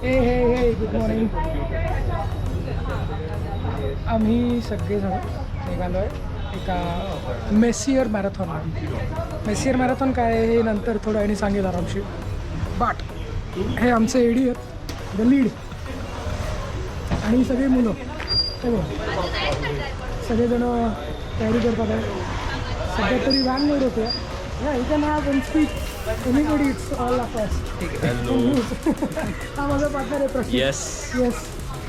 हे good morning. आम्ही सगळेजण निघालो आहे एका मेसियर मॅरेथॉन. मेसियर मॅरेथॉन काय आहे हे नंतर थोडं आणि सांगेल आरामशीर. बट हे आमचे एडी आहेत, द लीड, आणि सगळे मुलं सगळेजण तयारी करतात आहे. सध्या तरी व्हॅन लोड होते. You can have one speech anybody, it's all of us. हा माझा पार्टनर आहे प्रश्न. Yes yes.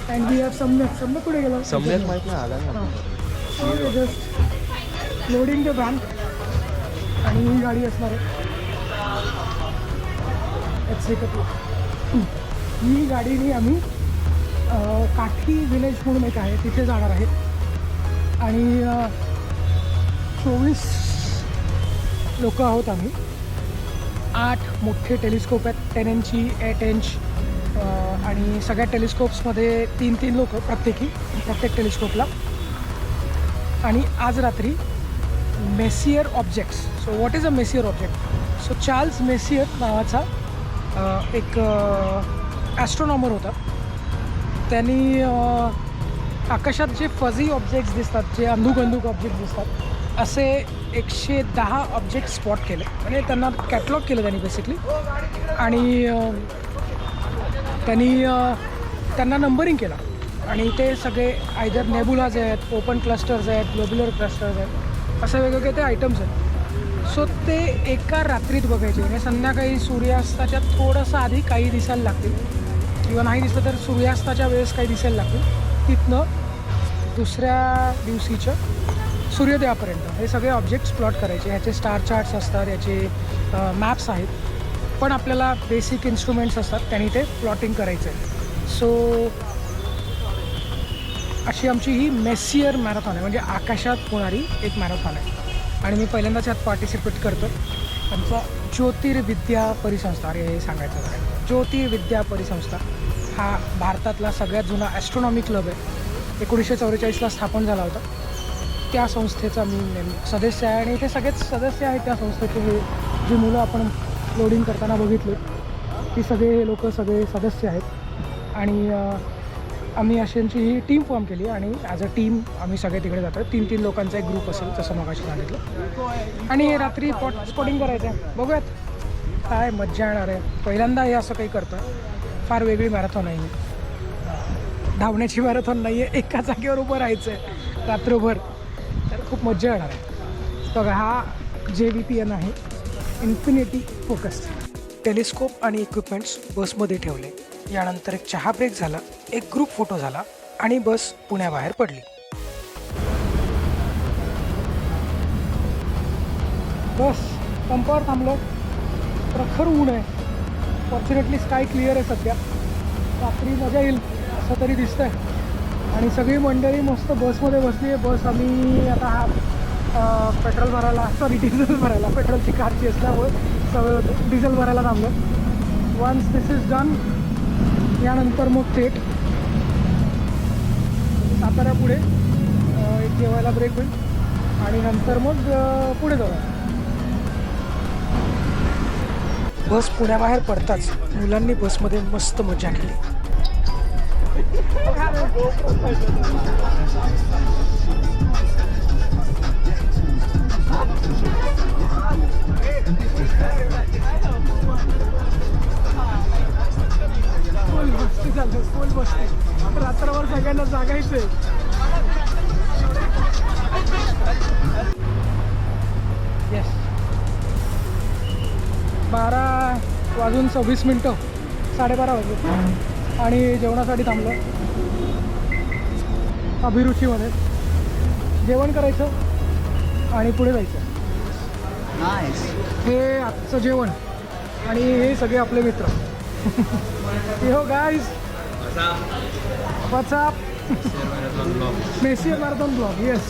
And we have Samyak कुठे गेला? सम्यक माहित नाही आला ना. जस्ट लोडिंग द व्हॅन आणि ही गाडी असणार आहे. ही गाडीने आम्ही काठी विलेज म्हणून एक आहे तिथे जाणार आहे. आणि 24 लोक आहोत आम्ही. 8 मोठे टेलिस्कोप आहेत, 10 इंची, 8 इंच, आणि सगळ्या टेलिस्कोप्समध्ये 3-3 लोक प्रत्येक टेलिस्कोपला. आणि आज रात्री messier objects. So what is a messier object? So Charles messier नावाचा एक ॲस्ट्रॉनॉमर होता. त्यांनी आकाशात जे फझी ऑब्जेक्ट्स दिसतात, जे अंधुक ऑब्जेक्ट्स दिसतात, असे 110 ऑब्जेक्ट स्पॉट केले. म्हणजे त्यांना कॅटलॉग केलं त्यांनी बेसिकली. आणि त्यांना नंबरिंग केला. आणि ते सगळे आयदर नेबुलाज आहेत, ओपन क्लस्टर्स आहेत, ग्लोब्युलर क्लस्टर्स आहेत, असे वेगवेगळे ते आयटम्स आहेत. सो ते एका रात्रीत बघायचे. म्हणजे संध्याकाळी सूर्यास्ताच्या थोडंसं आधी काही दिसायला लागतील, किंवा नाही दिसलं तर सूर्यास्ताच्या वेळेस काही दिसायला लागतील. तिथनं दुसऱ्या दिवशीच्या सूर्योदयापर्यंत हे सगळे ऑब्जेक्ट्स प्लॉट करायचे. ह्याचे स्टार चार्ट्स असतात, याचे मॅप्स आहेत, पण आपल्याला बेसिक इन्स्ट्रुमेंट्स असतात, त्यांनी ते प्लॉटिंग करायचं आहे. सो अशी आमची ही मेसियर मॅरेथॉन आहे, म्हणजे आकाशात होणारी एक मॅरेथॉन आहे. आणि मी पहिल्यांदाच यात पार्टिसिपेट करतो. आमचा ज्योतिर्विद्या परिसंस्था, अरे हे सांगायचं आहे, ज्योतिर्विद्या परिसंस्था हा भारतातला सगळ्यात जुना ॲस्ट्रॉनॉमी क्लब आहे. 1944ला स्थापन झाला होता. त्या संस्थेचा मी सदस्य आहे. आणि इथे सगळेच सदस्य आहेत त्या संस्थेचे. हे जी मुलं आपण लोडिंग करताना बघितले ती सगळे लोक सगळे सदस्य आहेत. आणि आम्ही अशांची ही टीम फॉर्म केली. आणि ॲज अ टीम आम्ही सगळे तिकडे जातो. 3-3 लोकांचा एक ग्रुप असेल, जसं मगाशी सांगितलं. आणि रात्री स्पॉटिंग करायचं आहे. बघूयात काय मज्जा येणार आहे. पहिल्यांदा हे असं काही करतं. फार वेगळी मॅरेथॉन आहे. धावण्याची मॅरेथॉन नाही आहे, एका जागेवर उभं राहायचं आहे रात्रभर. तर खूप मज्जा येणार आहे. बघा, हा JVPN आहे, इन्फिनिटी फोकस्ड. टेलिस्कोप आणि इक्विपमेंट्स बसमध्ये ठेवले. यानंतर एक चहा ब्रेक झाला, एक ग्रुप फोटो झाला, आणि बस पुण्याबाहेर पडली. बस पंपावर थांबलो. प्रखर ऊन आहे. फॉर्च्युनेटली स्काय क्लिअर आहे सध्या. रात्री मजा येईल असं तरी दिसतंय. आणि सगळी मंडळी मस्त बसमध्ये बसली आहे. बस आम्ही आता हा पेट्रोल भरायला, डिझेल भरायला, पेट्रोलची कारची असल्यामुळे सगळं होतं, डिझेल भरायला थांबलो. वन्स दिस इज डन, यानंतर मग थेट साताऱ्यापुढे एक जेवायला ब्रेक होईल. आणि नंतर मग पुढे जाऊ. बस पुण्याबाहेर पडताच मुलांनी बसमध्ये मस्त मजा केली. फुल मस्ती चालते, फुल मस्ती. रात्रभर सगळ्यांना जागायचंय. येस, 12:26, 12:30 वाजले. आणि जेवणासाठी थांबलो अभिरुचीमध्ये. जेवण करायचं आणि पुढे जायचं. हे आजचं जेवण. आणि हे सगळे आपले मित्र. हो guys, what's up? Messier marathon blog. Yes,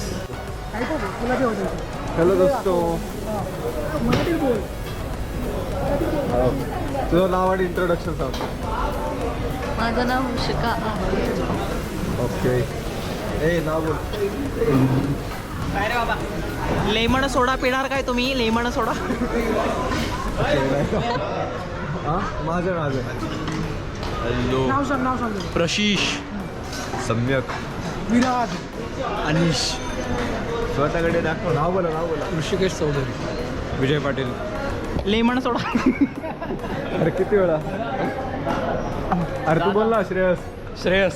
ऐकू तुला काय होतं? हॅलो दोस्तो. मराठीत बोल. तुझं नाव आणि इंट्रोडक्शन सांग. माझं नाव शिका. ओके. ए नाव बोल. काय रे बाबा, लेमन सोडा पिणार काय तुम्ही? लेमन सोडा. हां माझं हॅलो नाव सांग तुझं. प्रशिश सम्यक विराज. अनिश स्वतःकडे दाखव. नाव बोला. ऋषिकेश चौधरी. विजय पाटील. लेमन सोडा. अरे किती वेळा. अरे तू बोल ना. श्रेयस.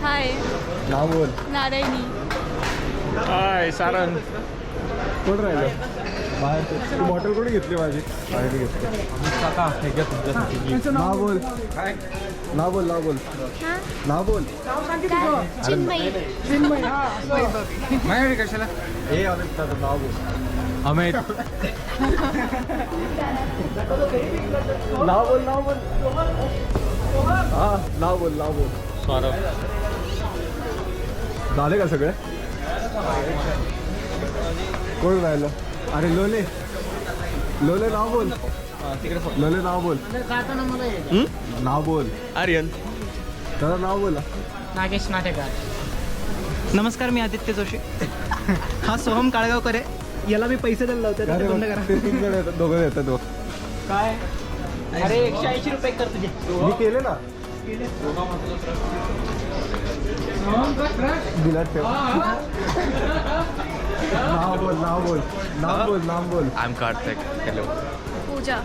हाय नाव बोल. नारायणी. हाय सारंग. कोण राहिलं बाहेर. तू बॉटल कोणी घेतली माझी. बाहेर घेतली. त्यांचं नाव नाव बोल. नाव बोल. नाव बोल. नाव सांग की तुझं. चिन्मयी. चिन्मय. हा असं. माझ्याकडे कशाला. हे अमित दादा नाव बोल. अमित. नाव बोल. हा नाव बोल. सौरभ. झाले का सगळे. कोण राहिलं. अरे लोले नाव बोल. लोले नाव बोल. नाव बोल. आर्यन. त्याला नाव बोला. नागेश नाटेकर. नमस्कार, मी आदित्य जोशी. हा सोहम काळगावकर आहे. याला मी पैसे दिले होते. अरे बंद करा. ते तीन जण येतात. दोघं येतात तो. काय. अरे 180 रुपये कर तुझे. मी केले ना. दिला ठेव. नाव बोल. I'm Karthik. Hello. पूजा.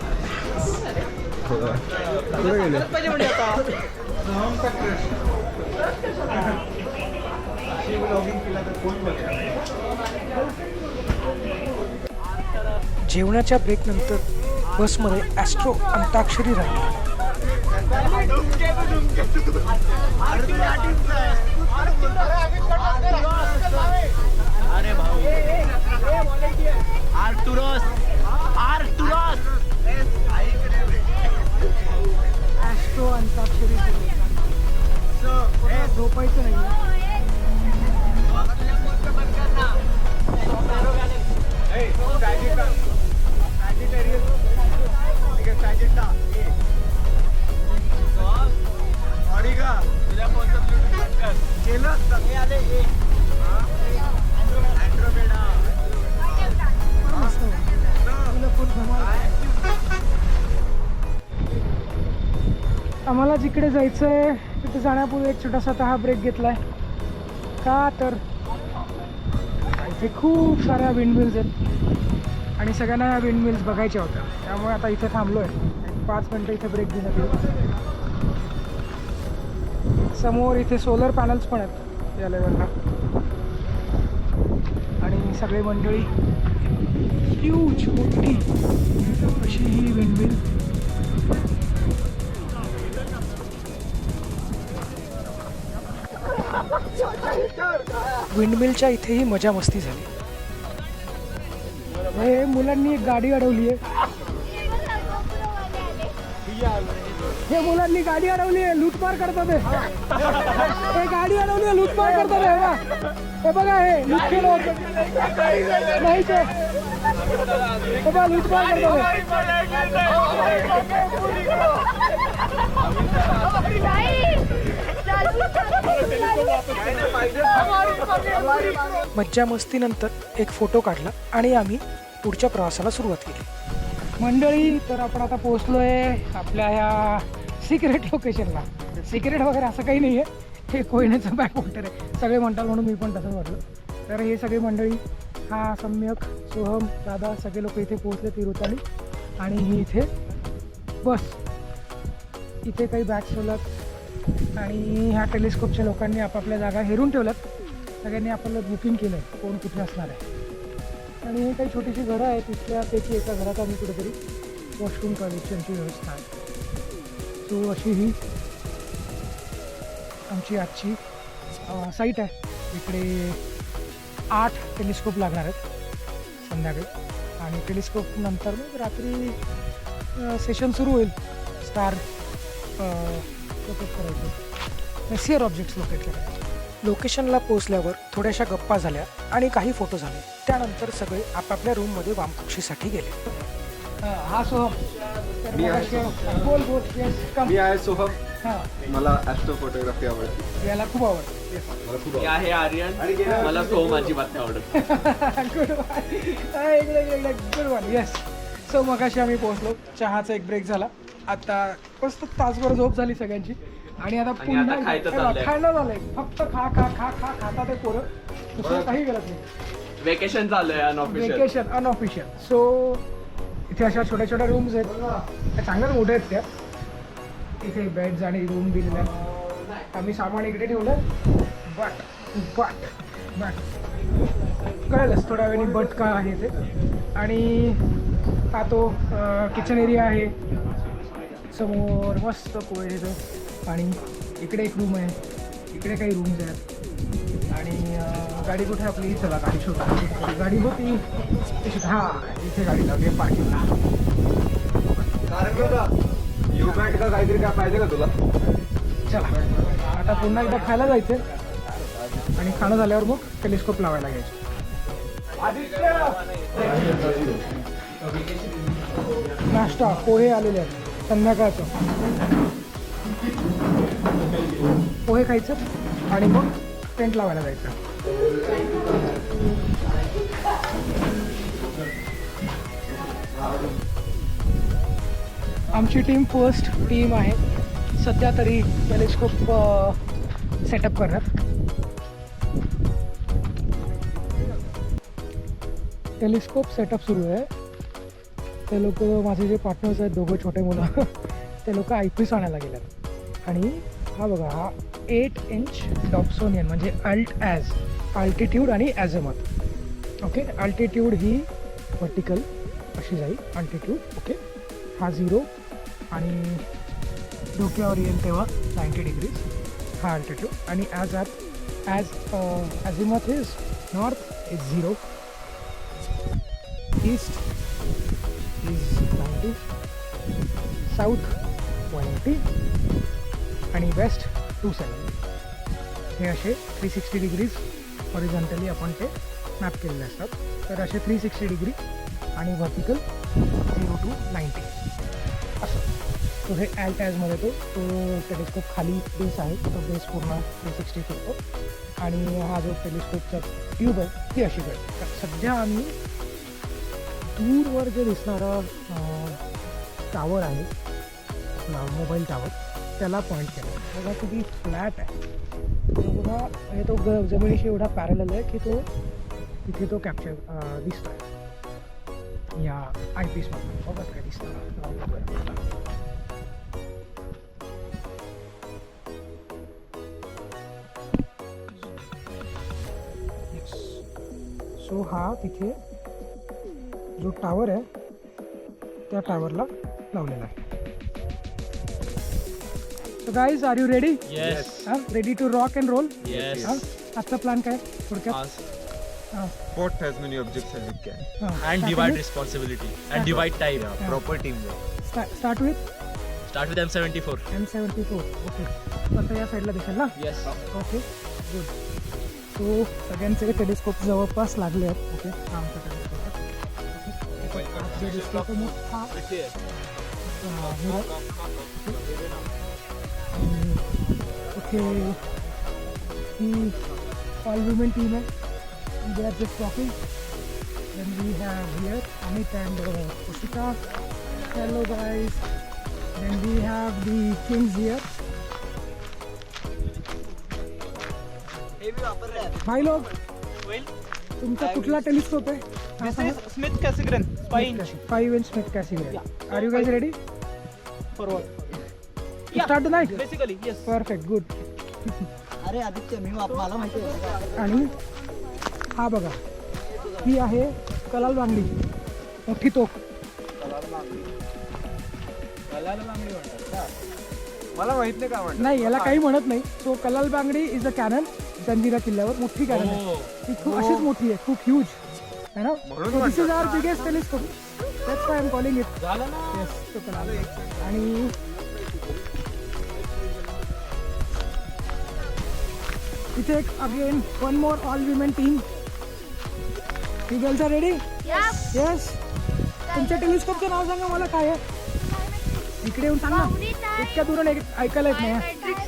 कुठे गेले. पाहिजे म्हणजे आता. जेवणाच्या ब्रेकनंतर बसमध्ये ॲस्ट्रो अंताक्षरी राहिली. अरे भाऊ. आर्टुरस. ॲस्ट्रो अंताक्षरी झोपायचं नाही. आम्हाला जिकडे जायचं आहे तिथे जाण्यापूर्वी एक छोटासा हा ब्रेक घेतला आहे. का तर इथे खूप साऱ्या विंडमिल्स आहेत आणि सगळ्यांना या विंडमिल्स बघायच्या होत्या. त्यामुळे आता इथे थांबलो आहे. 5 मिनटं इथे ब्रेक घेण्यात येईल. समोर इथे सोलर पॅनल्स पण आहेत या लेवलला आणि सगळे मंडळी ह्यूज मोठी अशी ही विंडमिल. विंडमिलच्या इथेही मजा मस्ती झाली. हे मुलांनी एक गाडी अडवली आहे. हे मुलांनी गाडी अडवली आहे. लूटमार करतात. हे गाडी अडवली आहे. लूटमार करतात. हे बघा हे लुटके लोक नाही ते. हे बघा लूटमार करतात. मज्जा मस्तीनंतर एक फोटो काढला आणि आम्ही पुढच्या प्रवासाला सुरुवात केली. मंडळी तर आपण आता पोहोचलोय आपल्या ह्या सिक्रेट लोकेशनला. सिक्रेट वगैरे असं काही नाही आहे. हे कोयनेचं बॅकवॉटर आहे. सगळे म्हणतात म्हणून मी पण तसंच वाटलं. तर हे सगळे मंडळी हा सम्यक सोहम दादा सगळे लोक इथे पोहोचले तिरुताली आणि ही इथे बस. इथे काही बॅग्स ठेवल्यात आणि ह्या टेलिस्कोपच्या लोकांनी आपापल्या जागा हेरून ठेवल्यात. सगळ्यांनी आपलं बुकिंग केलं आहे कोण कुठे असणार आहे. आणि हे काही छोटीशी घरं आहेत. तिथल्यापैकी एका घरात आम्ही कुठेतरी वॉशरूम कनेक्शनची व्यवस्था आहे. सो अशी ही आमची आजची साईट आहे. इकडे 8 टेलिस्कोप लागणार आहेत संध्याकाळी आणि टेलिस्कोप नंतर मग रात्री सेशन सुरू होईल. स्टार लोकेट करायचं. मेसियर ऑब्जेक्ट्स लोकेट करायचे. लोकेशनला पोहोचल्यावर थोड्याशा गप्पा झाल्या आणि काही फोटो झाले. त्यानंतर सगळे आपापल्या रूममध्ये वामकुक्षीसाठी गेले. हा सोहम. बोल. मी आहे सोहम. हां मला ॲस्ट्रो फोटोग्राफी आवडते. याला खूप आवडतं. मला खूप मी आहे आर्यन. मला सोहम अजिबात नाही आवडत. Good one. येस. सो मगाशी आम्ही पोहोचलो. चहाचा एक ब्रेक झाला आता मस्त तासभर झोप झाली सगळ्यांची आणि आता पुन्हा आता खायचं हे बघ, चाललंय. खायला झालंय. फक्त खा खा खा खा खाता ते पोरं, दुसरं काही गरज नाही. वेकेशन चालू आहे अनऑफिशियल. Vacation unofficial. सो इथे अशा छोट्या छोट्या रूम्स आहेत, त्या चांगल्याच मोठ्या आहेत त्या. इथे बेड्स आणि रूम दिलेल्या आहेत. आम्ही सामान इकडे ठेवलं, बट कळलंच थोड्या वेळी बट का आहे ते. आणि हा तो किचन एरिया आहे, समोर मस्त पोहेचं. आणि इकडे एक रूम आहे, इकडे काही रूम्स आहेत. आणि गाडी कुठे आपली, चला गाडी शोधा. गाडी होती हां, इथे गाडी लावली आहे पार्किंगला. युबॅट का काहीतरी काय पाहिजे का तुला? चला आता पुन्हा एकदा खायला जायचं आणि खाणं झाल्यावर मग टेलिस्कोप लावायला घ्यायचं. नाश्ता पोहे आलेले आहेत संध्याकाळचं. पोहे खायचं आणि मग टेंट लावायला जायचं. आमची टीम फर्स्ट टीम आहे सध्या तरी टेलिस्कोप सेटअप करण्यात. टेलिस्कोप सेटअप सुरू आहे. ते लोक माझे जे पार्टनर्स आहेत दोघं छोटे मुलं ते लोक आयपीस आणायला गेल्यात. आणि हा बघा, हा 8 इंच डॉप्सोनियन म्हणजे अल्टिट्यूड आणि ॲझेमथ. ओके, अल्टिट्यूड ही व्हर्टिकल अशी जाईल अल्टिट्यूड. ओके, हा 0 आणि डोक्यावर येईल तेव्हा 90 डिग्रीज हा अल्टिट्यूड. आणि azimuth is north is 0, east is 90, south 180 आणि वेस्ट 270. हे असे 360 डिग्रीज हॉरिझॉन्टली आपण ते मॅप केलेले असतात. तर असे 360 डिग्री आणि व्हर्टिकल 0 to 90 असं. तो हे ॲल्टॅजमध्ये तो टेलिस्कोप खाली बेस आहे, तो बेस पूर्ण 360 करतो. आणि हा जो टेलिस्कोपचा ट्यूब आहे ती अशी करतो. तर सध्या आम्ही दूरवर जे दिसणारा टावर आहे मोबाईल टावर त्याला पॉईंट केला. बघा किती फ्लॅट आहे. बघा हे तो जमिनीशी एवढा पॅरलल आहे की तो तिथे तो कॅप्चर दिसतो आहे या आय पीसमधून. बघा काय दिसतं. सो हा तिथे जो टावर आहे त्या टावरला लावलेला आहे. So guys, are you ready? Yes. Ready to rock and roll? Yes. आजचा प्लॅन काय थोडक्यात? Spot has many objects and it can. And divide responsibility and divide time. Proper teamwork. Start with Start with M74. M74. Okay, आता या साईडला दिसेल ना? Yes. Okay, good. So सगळ्यांचे telescope जवळपास लागले आहेत. ओके, हा आमचा टेलिस्कोप मोठा ओके. ही ऑल वुमेन टीम आहे. They are just talking. Then we have here Amit and Pushika. Hello guys. Then we have the kings here. भाई लोग, तुमचा कुठला टेलिस्कोप आहे? This is Smith Cassegrain 5 inch 5 inch Smith Cassegrain. Are you guys ready? forward. To start the night? Basically, yes. Perfect, good. अरे आदित्य मी मला माहिती आहे. आणि हा बघा, ही आहे कलाल बांगडी, मोठी तोक. मला माहित नाही का म्हणतात. नाही, याला काही म्हणत नाही. So Kalal Bangdi is a cannon. Janjira किल्ल्यावर मोठी कॅनन आहे. ती खूप अशीच मोठी आहे, खूप ह्यूज है ना. This is our biggest telescope. That's why I am calling it. झालं ना. येस, तो कलाल. आणि इथे एक again one more all women team. You girls are ready? Yes. तुमच्या टेलिस्कोपचं नाव सांगा मला, काय आहे? इकडे येऊन सांग ना. इतक्या दुरून ऐकायला येत नाही.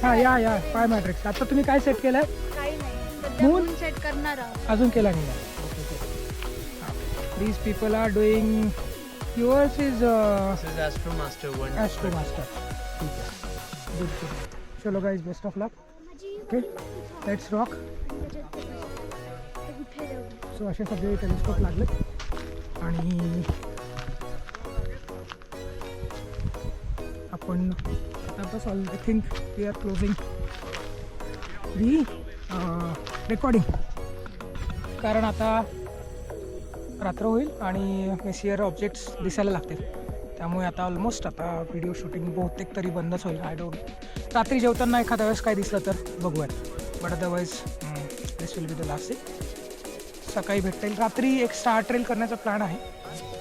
हा, या पाय मॅट्रिक्स. आता तुम्ही काय सेट केलंय? काही नाही, मून सेट करणार आहोत. अजून केला नाही. These people are doing yours is This is Astro Master 1. Astro master. ठीक आहे, गुड गुड. चलो guys, best of luck. Okay, let's rock. So असे सगळे टेलिस्कोप लागले आणि आपण आता बस all I think we are closing the recording, कारण आता रात्र होईल आणि मेसियर ऑब्जेक्ट्स दिसायला लागतील. त्यामुळे आता ऑलमोस्ट आता व्हिडिओ शूटिंग बहुतेक तरी बंदच होईल. आय डोंट, रात्री जेवताना एखाद्या वेळेस काय दिसलं तर बघूयात, but otherwise this will be the last day. सकाळी भेटता येईल. रात्री एक स्टार ट्रेल करण्याचा प्लॅन आहे,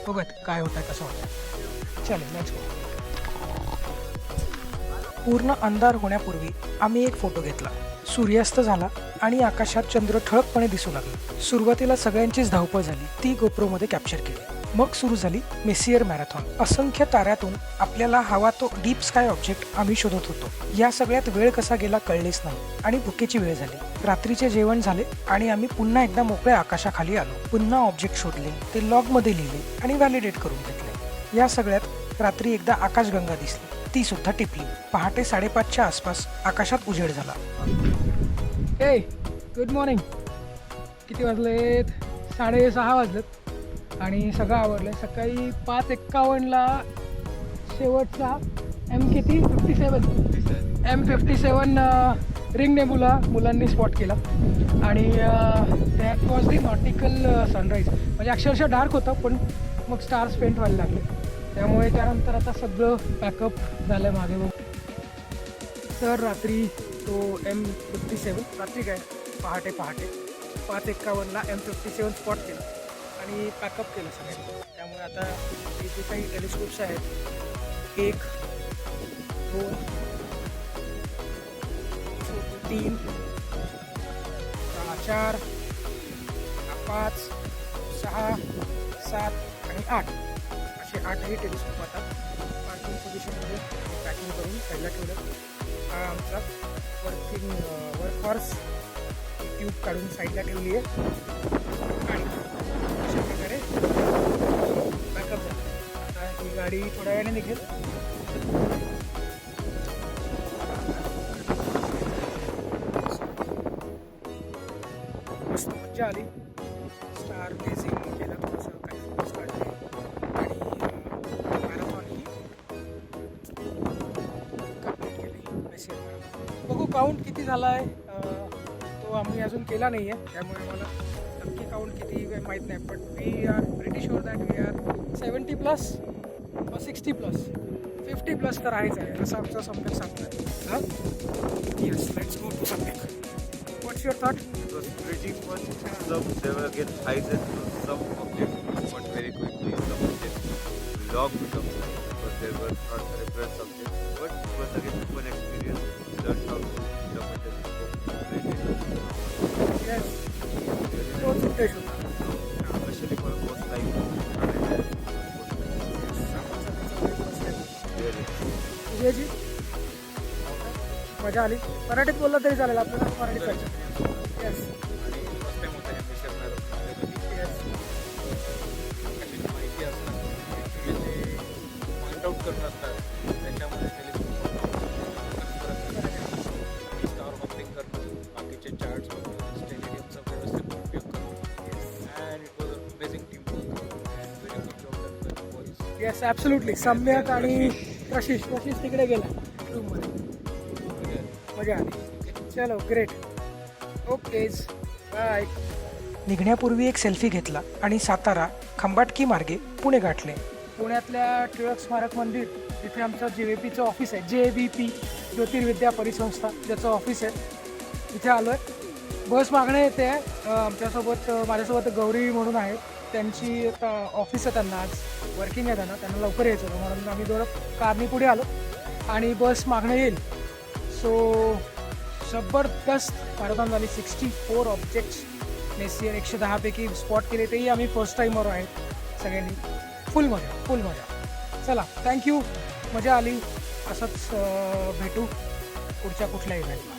बघूयात काय होतं आहे, कसं होतं आहे. चलो लेट्स गो. पूर्ण अंधार होण्यापूर्वी आम्ही एक फोटो घेतला. सूर्यास्त झाला आणि आकाशात चंद्र ठळकपणे दिसू लागला. सुरुवातीला सगळ्यांचीच धावपळ झाली, ती गोप्रोमध्ये कॅप्चर केली. मग सुरू झाली मेसियर मॅरेथॉन. असंख्य ताऱ्यातून आपल्याला हवा तो डीप स्काय ऑब्जेक्ट आम्ही शोधत होतो. या सगळ्यात वेळ कसा गेला कळलेच नाही आणि भुकेची वेळ झाली. रात्रीचे जेवण झाले आणि आम्ही पुन्हा एकदा मोकळ्या आकाशाखाली आलो. पुन्हा ऑब्जेक्ट शोधले, ते लॉगमध्ये लिहिले आणि व्हॅलिडेट करून घेतले. या सगळ्यात रात्री एकदा आकाशगंगा दिसली, ती सुद्धा टिपली. पहाटे 5:30च्या आसपास आकाशात उजेड झाला. हे गुड मॉर्निंग. किती वाजलेत? 6:30 वाजलेत आणि सगळं आवरलं. सकाळी 5:51ला शेवटचा किती 57 रिंग नेबुला मुलांनी स्पॉट केला आणि that was the nautical sunrise. म्हणजे अक्षरशः डार्क होतं, पण मग स्टार्स पेंट व्हायला लागले. त्यामुळे त्यानंतर आता सगळं पॅकअप झालं मागे बघ. तर रात्री तो M57 रात्री काय पहाटे 5:51ला M57 स्पॉट केला आणि पॅकअप केलं सगळ्यांनी. त्यामुळे आता इथे काही टेलिस्कोप्स आहेत, 1 2 3 4 5 6 7 आणि 8 असे 8ही टेलिस्कोप आता पार्किंग पोझिशनमध्ये पॅकिंग करून साईडला ठेवलं. हा आमचा वर्कहॉर्स ट्यूब काढून साईडला ठेवली आहे आणि अशा प्रकारे बॅकअप झाला. आता ही गाडी थोड्या वेळाने निघेल. मस्त मजा आली. स्टार गेझिंग केलं, थोडंसं काही फोटोज काढले आणि मॅरेथॉन ही कंप्लीट केली. मेसियर मॅरेथॉन बघू काउंट किती झाला आहे तो आम्ही अजून केला नाही आहे, त्यामुळे आम्हाला नक्की काउंट किती माहीत नाही. But we are pretty sure that we are 70+ 60+, 50+ तर आहेच आहे असं आमचं सम्यक सांगतं आहे. Yes, let's go to Samyak. What's your thought? It was pretty fun. Some there were again highs and lows. Some objects got very quickly. Some objects logged some because there were not reference objects. But it was again a fun experience. We learned how to jump a telescope. Yes, तोच उद्देश होता. Especially for a first time. Really. Vijayji मजा आली. मराठीत बोललं तरी चालेल आपल्याला, मराठीत पाहिजे. येस फर्स्ट टाइम होता है मेसियर मॅरेथॉन. येस कशाची माहिती असणं, ॲक्च्युली ते पॉईंट आउट करणं असतात, त्याच्यामध्ये स्टार हॉपिंग करणं, बाकीचे चार्ट्स बघणं, स्टेडियमचा व्यवस्थित उपयोग करणं. And it was amazing team work and very good job done by the boys. Yes absolutely. सम्यक आणि प्रशिष तिकडे गेला रूममध्ये. मजा आली. चलो ग्रेट. Okays bye. निघण्यापूर्वी एक सेल्फी घेतला आणि सातारा खंबाटकी मार्गे पुणे गाठले. पुण्यातल्या टिळक स्मारक मंदिर तिथे आमचं JVPचं ऑफिस आहे. JVP ज्योतिर्विद्या परिसंस्था ज्याचं ऑफिस आहे, तिथे आलो आहे. बस मागणं येते आहे. आमच्यासोबत माझ्यासोबत गौरी म्हणून आहेत, त्यांची आता ऑफिस आहे, त्यांना आज वर्किंग आहे, त्यांना लवकर यायचं होतं म्हणून आम्ही दोघं कारनी पुढे आलो आणि बस मागणं येईल. सो जबरदस्त मॅरेथॉन झाली. 64 ऑब्जेक्ट्स मेसियर 110 पैकी स्पॉट केले, तेही आम्ही फर्स्ट टाईमवर आहेत सगळ्यांनी. फुल मजा. चला थँक्यू, मजा आली. असंच भेटू पुढच्या कुठल्या इव्हेंटला.